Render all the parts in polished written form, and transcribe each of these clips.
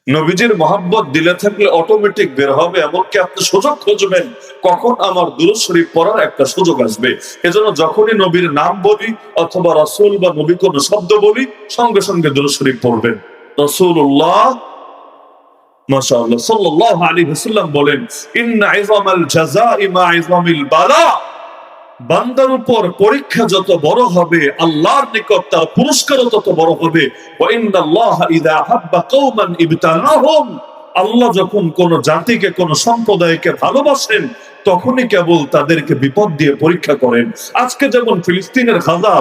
নবীজির মহাব্বত দিলে থাকলে অটোমেটিক বের হবে, এমনকি আপনি সুযোগ খুঁজবেন কখন আমার দুরূদ শরীফ পড়ার একটা সুযোগ আসবে। এজন্য যখনই নবীর নাম বলি অথবা রাসূল বা নবী কোন শব্দ বলি, সঙ্গে সঙ্গে দুরূদ শরীফ পড়বেন। রাসূলুল্লাহ মাশাআল্লাহ সাল্লাল্লাহু আলাইহি ওয়াসাল্লাম বলেন, ইন্না ইযামাল জাযাই মা ইযামিল বালা। বান্দার উপর পরীক্ষা যত বড় হবে, আল্লাহর নিকট তার পুরস্কারও তত বড় হবে। ওয়া ইন্নাল্লাহা ইযা হাব্বা কওমান ইবতালাহুম। আল্লাহ যখন কোন জাতিকে, কোন সম্প্রদায়কে ভালোবাসেন, তখনই কেবল তাদেরকে বিপদ দিয়ে পরীক্ষা করেন। আজকে যেমন ফিলিস্তিনের গাজা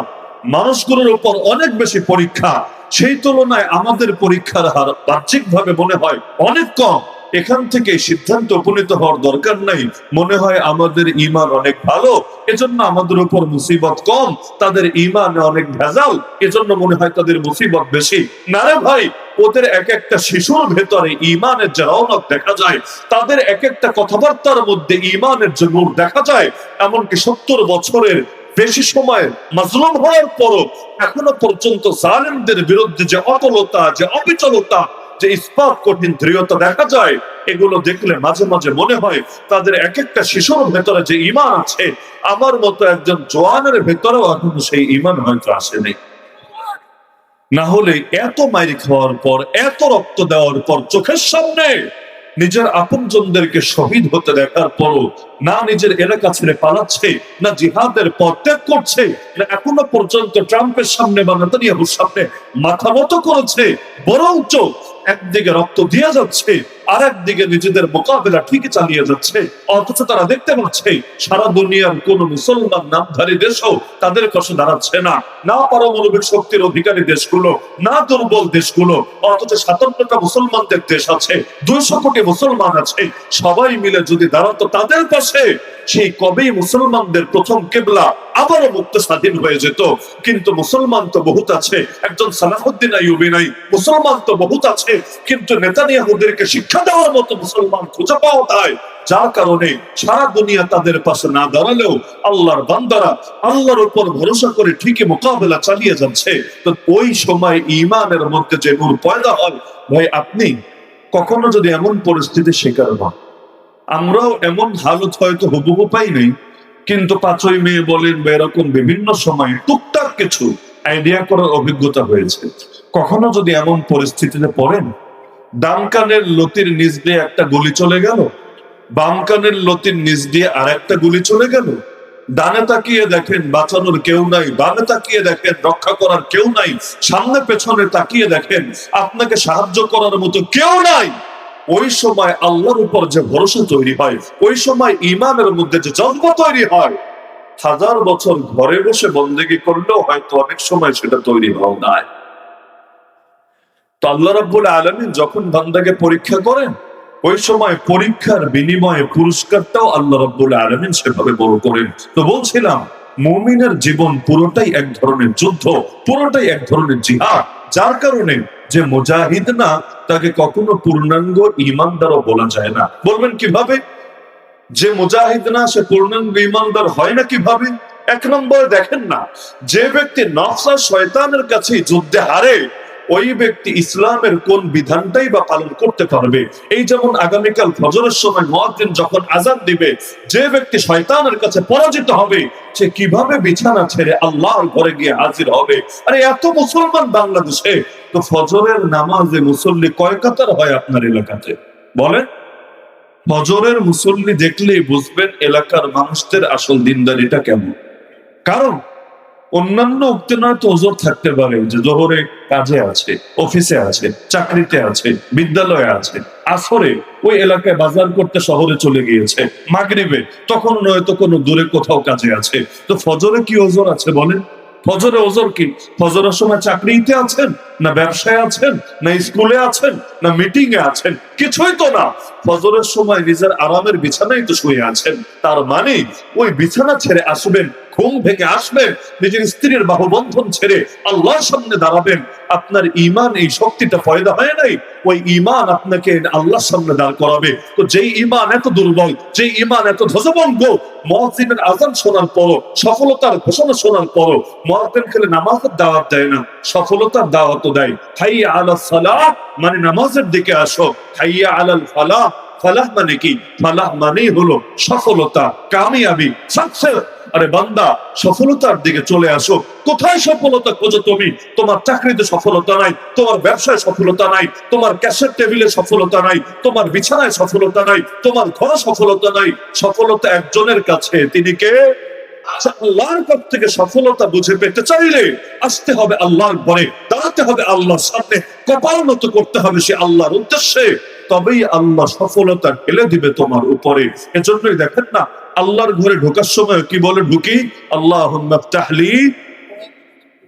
মানুষগুলোর উপর অনেক বেশি পরীক্ষা, সেই তুলনায় আমাদের পরীক্ষার হার বাহ্যিকভাবে মনে হয় অনেক কম। এখান থেকে সিদ্ধান্ত উপনীত হওয়ার দরকার নাই, মনে হয় আমাদের ঈমান অনেক ভালো, এজন্য আমাদের উপর মুসিবত কম, তাদের ঈমানে অনেক ভেজাল, এজন্য মনে হয় তাদের মুসিবত বেশি। না রে ভাই, ওদের এক একটা শিশুর ভেতরে ঈমানের যে রওনক দেখা যায়, তাদের এক একটা কথাবার্তার মধ্যে ঈমানের যে নূর দেখা যায়। এমনকি 70 বছরের বেশি সময় মাজলুম হওয়ার পরও এখনো পর্যন্ত জালেমদের বিরুদ্ধে যে অটলতা, যে অবিচলতা, যে ইস্পাত কঠিন দৃঢ়তা দেখা যায়, এগুলো দেখলে মাঝে মাঝে মনে হয় তাদের এক একটা শিশুর ভেতরে যে ঈমান আছে, আমার মতো একজন জওয়ানের ভেতরেও এখনো সেই ঈমান হয়তো আসেনি। না হলে এত মাইর খাওয়ার পর, এত রক্ত দেওয়ার পর, চোখের সামনে নিজের আপনজনদেরকে শহীদ হতে দেখার পরও না নিজের এলাকা ছেড়ে পালাচ্ছে, না জিহাদের পথ ত্যাগ করছে, না এখনো পর্যন্ত ট্রাম্পের সামনে বা নেতানিয়াহুর সামনে মাথা নত করেছে, বরঞ্চ একদিকে রক্ত দিয়ে যাচ্ছে আর একদিকে নিজেদের মোকাবেলা ঠিকই চালিয়ে যাচ্ছে। অথচ তারা দেখতে পাচ্ছে সারা দুনিয়ার কোন মুসলমান নামধারী দেশও তাদের পাশে দাঁড়াচ্ছে না, না পারমাণবিক শক্তির অধিকারী দেশগুলো, না দুর্বল দেশগুলো। অথচ 57টা মুসলমানদের দেশ আছে, 200 কোটি মুসলমান আছে, সবাই মিলে যদি দাঁড়াতো তাদের পাশে, সেই কবেই মুসলমানদের প্রথম কিবলা আবারও মুক্ত স্বাধীন হয়ে যেত। কিন্তু মুসলমান তো বহুত আছে, একজন সালাহুদ্দিন আইয়ুবী নাই। মুসলমান তো বহুত আছে, কিন্তু নেতানিয়াহুদেরকে শিক্ষা দেওয়ার মতো মুসলমান খুঁজে পাওয়া যায়। যার কারণে সারা দুনিয়া তাদের পাশে না দাঁড়ালেও আল্লাহর বান্দারা আল্লাহর উপর ভরসা করে ঠিকই মোকাবেলা চালিয়ে যাচ্ছে। তো ওই সময় ঈমানের মধ্যে যে নূর পয়দা হয়, ভাই আপনি কখনো যদি এমন পরিস্থিতির শিকার হন, আমরাও এমন হালত হয়তো হুবহু পাই নাই, কিন্তু 5ই মে বলেন বা এরকম বিভিন্ন সময় টুকটাক কিছু আইডিয়া করার অভিজ্ঞতা হয়েছে। কখনো যদি এমন পরিস্থিতিতে পড়েন, ডান কানের লতির নিচ দিয়ে একটা গুলি চলে গেল, বাম কানের লতির নিচ দিয়ে আর একটা গুলি চলে গেল, ডানে তাকিয়ে দেখেন বাঁচানোর কেউ নাই, বামে তাকিয়ে দেখেন রক্ষা করার কেউ নাই, সামনে পেছনে তাকিয়ে দেখেন আপনাকে সাহায্য করার মতো কেউ নাই। ওই সময় আল্লাহর উপর যে ভরসা তৈরি হয়, ওই সময় ঈমানের মধ্যে যে জজ্বা তৈরি হয়, 1000 বছর ঘরে বসে বন্দেগী করলেও হয়তো অনেক সময় সেটা তৈরি হয় না। তো আল্লাহ রাব্বুল আলামিন যখন বান্দাকে পরীক্ষা করেন, ওই সময় পরীক্ষার বিনিময়ে পুরস্কারটাও আল্লাহ রাব্বুল আলামিন সেভাবে বড় করেন। তো বলছিলাম, মুমিনের জীবন পুরোটাই এক ধরনের যুদ্ধ, পুরোটাই এক ধরনের জিহাদ। যার কারণে যে মুজাহিদ না, তাকে কখনো পূর্ণাঙ্গ ঈমানদারও বলা যায় না। বলবেন কিভাবে? যে মুজাহিদ না, সে পূর্ণাঙ্গ ঈমানদার হয় না কিভাবে? 1 নম্বরে দেখেন না, যে ব্যক্তি নফস আর শয়তানের কাছে যুদ্ধে হারে, ওই ব্যক্তি ইসলামের কোন বিধানটাই বা পালন করতে পারবে? এই যেমন আগামীকাল ফজরের সময় মুয়াজ্জিন যখন আযান দিবে, যে ব্যক্তি শয়তানের কাছে পরাজিত হবে, সে কিভাবে বিছানা ছেড়ে আল্লাহর ঘরে গিয়ে হাজির হবে? আরে এত মুসলমান বাংলাদেশে, তো ফজরের নামাজে মুসল্লি কয় কাতার হয় আপনার এলাকাতে বলেন? ফজরের মুসল্লি দেখলেই বুঝবেন এলাকার মানুষদের আসল দিনদারিটা কেমন। কারণ অন্যান্য উক্তি নয় তো ওজোর থাকতে পারে যে জোহরে কাজে আছে, অফিসে আছে, চাকরিতে আছে, বিদ্যালয়ে আছে, আসরে ওই এলাকায় বাজার করতে শহরে চলে গিয়েছে, মাগরিবে তখন নয়তো কোনো দূরে কোথাও কাজে আছে। তো ফজরে কি ওজোর আছে বলেন? ফজরে ওজোর কি? ফজরের সময় চাকরিতে আছেন, না ব্যবসায় আছেন, না স্কুলে আছেন, না মিটিং এ আছেন? কিছুই তো না। ফজরের সময় নিজের আরামের বিছানায় তো শুয়ে আছেন। তার মানে ওই বিছানা ছেড়ে আসবেন, ঘুম ভেঙে আসবেন, নিজের স্ত্রীর বাহুবন্ধন ছেড়ে আল্লাহর সামনে দাঁড়াবেন। আপনার ঈমান এই শক্তিটা পয়দা হয় নাই, ওই ঈমান আপনাকে আল্লাহর সামনে দাঁড় করাবে। তো যেই ঈমান এত দুর্বল, যেই ঈমান এত ধ্বজভঙ্গ, মুয়াজ্জিনের আযান শোনার পরও, সফলতার ঘোষণা শোনার পরও মুয়াজ্জিন খেলে নামাজের দাওয়াত দেয় না, সফলতার দাওয়াতও দেয়। হাইয়া আলাস সালাহ মানে নামাজের দিকে আসো, হাইয়া আলাল ফালাহ, ফালাহ মানে কি? ফালাহ মানে হলো সফলতা, কামিয়াবি, সাকসেস। আরে বান্দা, সফলতার দিকে চলে আসো। কোথায় সফলতা খোঁজো তুমি? তোমার চাকরিতে সফলতা নাই, তোমার ব্যবসায় সফলতা নাই, তোমার ক্যাশের টেবিলে সফলতা নাই, তোমার বিছানায় সফলতা নাই, তোমার ঘরে সফলতা নাই। সফলতা একজনের কাছে, তিনি কে? আল্লাহর কাছ থেকে সফলতা বুঝে পেতে চাইলে আসতে হবে আল্লাহর ঘরে, দাঁড়াতে হবে আল্লাহর সামনে, কপাল নত করতে হবে সে আল্লাহর উদ্দেশ্যে। তবেই আল্লাহ সফলতা ঢেলে দিবে তোমার উপরে। এজন্যই দেখেন না, আল্লাহর ঘরে ঢোকার সময় কি বলে ঢুকি? আল্লাহুম্মা ইফতাহলি,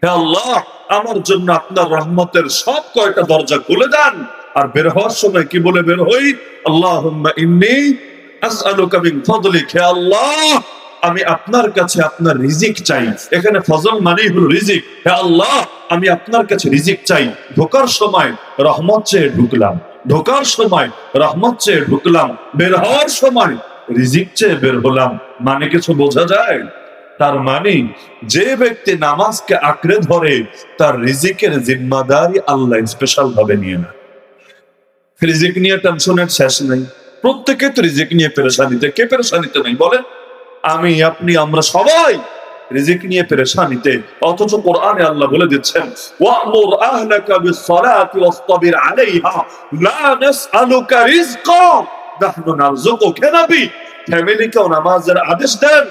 হে আল্লাহ আমার জন্য আপনার রহমতের সব কয়টা দরজা খুলে দেন। আর বের হওয়ার সময় কি বলে বের হই? আল্লাহুম্মা ইন্নী আসআলুকা মিন ফাদলিক, হে আল্লাহ আমি আপনার কাছে আপনার রিজিক চাই। এখানে ফজল মানেই হলো রিজিক। হে আল্লাহ আমি আপনার কাছে রিজিক চাই। ঢোকার সময় রহমত চেয়ে ঢুকলাম, ঢোকার সময় রহমত চেয়ে ঢুকলাম, বের হওয়ার সময় রিজিক চেয়ে বের হলাম। মানে কিছু বোঝা যায়? তার মানে যে ব্যক্তি নামাজকে আঁকড়ে ধরে তার রিজিকের জিম্মাদারি আল্লাহ স্পেশাল ভাবে নিয়ে না। রিজিক নিয়ে টেনশনের শেষ নেই। প্রত্যেকে তো রিজিক নিয়ে পেরেশানিতে, কে পেরেশানিতে নেই বলেন? আমি, আপনি, আমরা সবাই রিজিক নিয়ে পেরেশানিতে। অথচ কোরআনে আল্লাহ বলে দিচ্ছেন, ওয়া'মুর আহলাকা বিস-সালাতি ওয়াসতাবির আলাইহা লা নাসআলুকা রিজকা নাহনু নারযুকুকা। নবী ফ্যামিলিকেও নামাজের আদেশ দেন,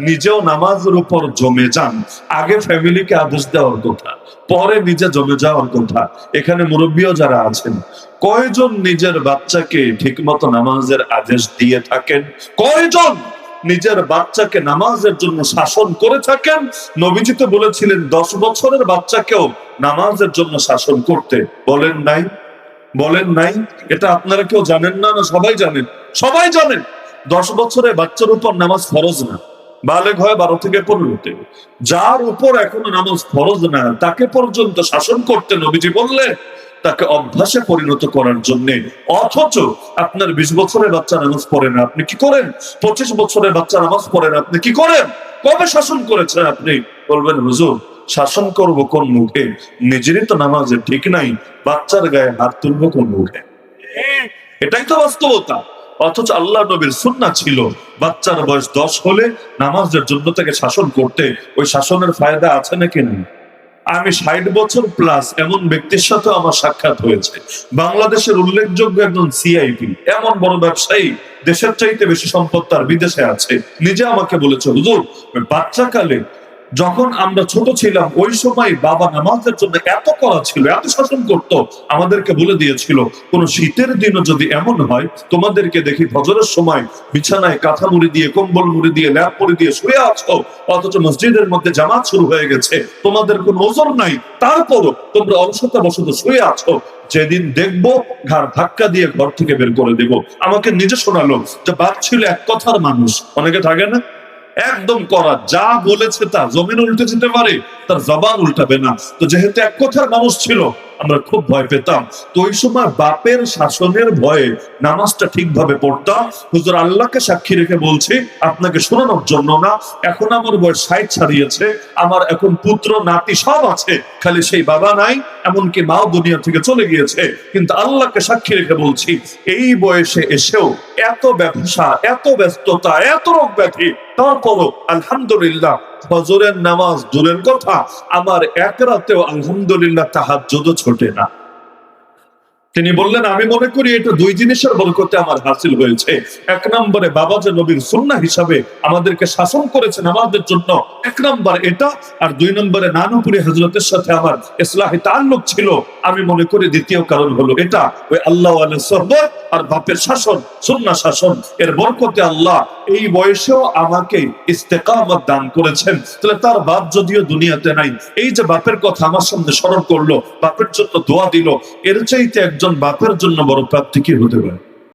নিজেও নামাজের উপর জমে যান। আগে ফ্যামিলিকে আদেশ দেওয়ার কথা, পরে নিজে জমে যাওয়ার কথা। এখানে মুরব্বীও যারা আছেন, কয়জন নিজের বাচ্চাকে ঠিকমতো নামাজের আদেশ দিয়ে থাকেন? কয়জন নিজের বাচ্চাকে নামাজের জন্য শাসন করে থাকেন? নবীজি তো বলেছিলেন 10 বছরের বাচ্চাকেও নামাজের জন্য শাসন করতে। বলেন নাই? বলেন নাই? এটা আপনারা কেউ জানেন না? না সবাই জানেন? সবাই জানেন 10 বছরের বাচ্চার উপর নামাজ ফরজ না, বালেগ হয় 12 থেকে 15-তে। যার উপর এখনো নামাজ ফরজ না তাকে পর্যন্ত শাসন করতে নবীজি বললেন, তাকে অভ্যাসে পরিণত করার জন্য। অথচ আপনার 20 বছরের বাচ্চা নামাজ পড়ে না, আপনি কি করেন? 25 বছরের বাচ্চা নামাজ পড়ে না, আপনি কি করেন? কবে শাসন করেছেন আপনি? বলবেন হুজুর শাসন করব কোন মুখে? নিজেরই তো নামাজে ঠিক নাই, বাচ্চার গায়ে হাত তুলবো কোন মুখে? এটাই তো বাস্তবতা। অথচ আল্লাহ নবীর সুন্নাহ ছিল বাচ্চার বয়স 10 হলে নামাজের জন্য তাকে শাসন করতে। ওই শাসনের ফায়দা আছে নাকি নেই? আমি 60 বছর প্লাস এমন ব্যক্তির সাথে আমার সাক্ষাৎ হয়েছে, বাংলাদেশের উল্লেখযোগ্য একজন সিআইপি, এমন বড় ব্যবসায়ী, দেশের চাইতে বেশি সম্পদ তার বিদেশে আছে। নিজে আমাকে বলেছে, হুজুর বাচ্চাকালে যখন আমরা ছোট ছিলাম ওই সময় বাবা নামাজের জন্য এত করা ছিল, এত শাসন করতো, আমাদেরকে বলে দিয়েছিল কোন শীতের দিনও যদি এমন হয় তোমাদেরকে দেখি ফজরের সময় বিছানায় কাঁথা মুড়ি দিয়ে, কম্বল মুড়ি দিয়ে, ল্যাপ মুড়ি দিয়ে শুয়ে আছো, অথচ মসজিদের মধ্যে জামাত শুরু হয়ে গেছে, তোমাদের কোনো ওজর নাই, তারপরও তোমরা অলসতা বসত শুয়ে আছো, যেদিন দেখবো ঘাড় ধাক্কা দিয়ে ঘর থেকে বের করে দেব। আমাকে নিজে শোনালো যে বাপ ছিল এক কথার মানুষ, অনেকে থাকে না একদম করা, যা বলেছে তা, জমিন উল্টে যেতে পারে তার জবান উল্টাবে না। তো যেহেতু এক কথার মানুষ ছিল, আমরা খুব ভয় পেতাম। তো ওই সময় বাপের শাসনের ভয়ে নামাজটা ঠিকভাবে পড়তাম। হুজুর আল্লাহকে সাক্ষী রেখে বলছি, আপনাকে শোনানোর জন্য না, এখন আমার বয়স 60 ছাড়িয়েছে, আমার এখন পুত্র নাতি সব আছে, খালি সেই বাবা নাই, এমনকি মাও দুনিয়া থেকে চলে গিয়েছে। কিন্তু আল্লাহকে সাক্ষী রেখে বলছি, এই বয়সে এসেও এত ব্যবসা, এত ব্যস্ততা, এত রোগ ব্যাধি, তারপরও আলহামদুলিল্লাহ ফজরের নামাজ দূরের কথা, আমার এক রাতেও আলহামদুলিল্লাহ তাহাজ্জুদও ছোটে না। তিনি বললেন, আমি মনে করি এটা 2 জিনিসের বরকতে আমার হাসিল হয়েছে। এক নম্বরে বাবা যে নবীর সুন্নাহ হিসাবে আমাদেরকে শাসন করেছেন আমাদের জন্য, এক নম্বর এটা। আর 2 নম্বরে নানুপুরি হযরতের সাথে আমার ইসলাহি তাআল্লুক ছিল। আমি মনে করি দ্বিতীয় কারণ হলো এটা, ওই আল্লাহ ওয়ালার সুহবত আর বাপের শাসন, সুন্নাহ শাসন, এর বরকতে আল্লাহ এই বয়সেও আমাকে ইস্তেকামত দান করেছেন। তাহলে তার বাপ যদিও দুনিয়াতে নাই, এই যে বাপের কথা আমার সামনে স্মরণ করলো, বাপের জন্য দোয়া দিল, এর চাইতে একজন বাপের জন্য বড় প্রাপ্তি কি হতে পারে?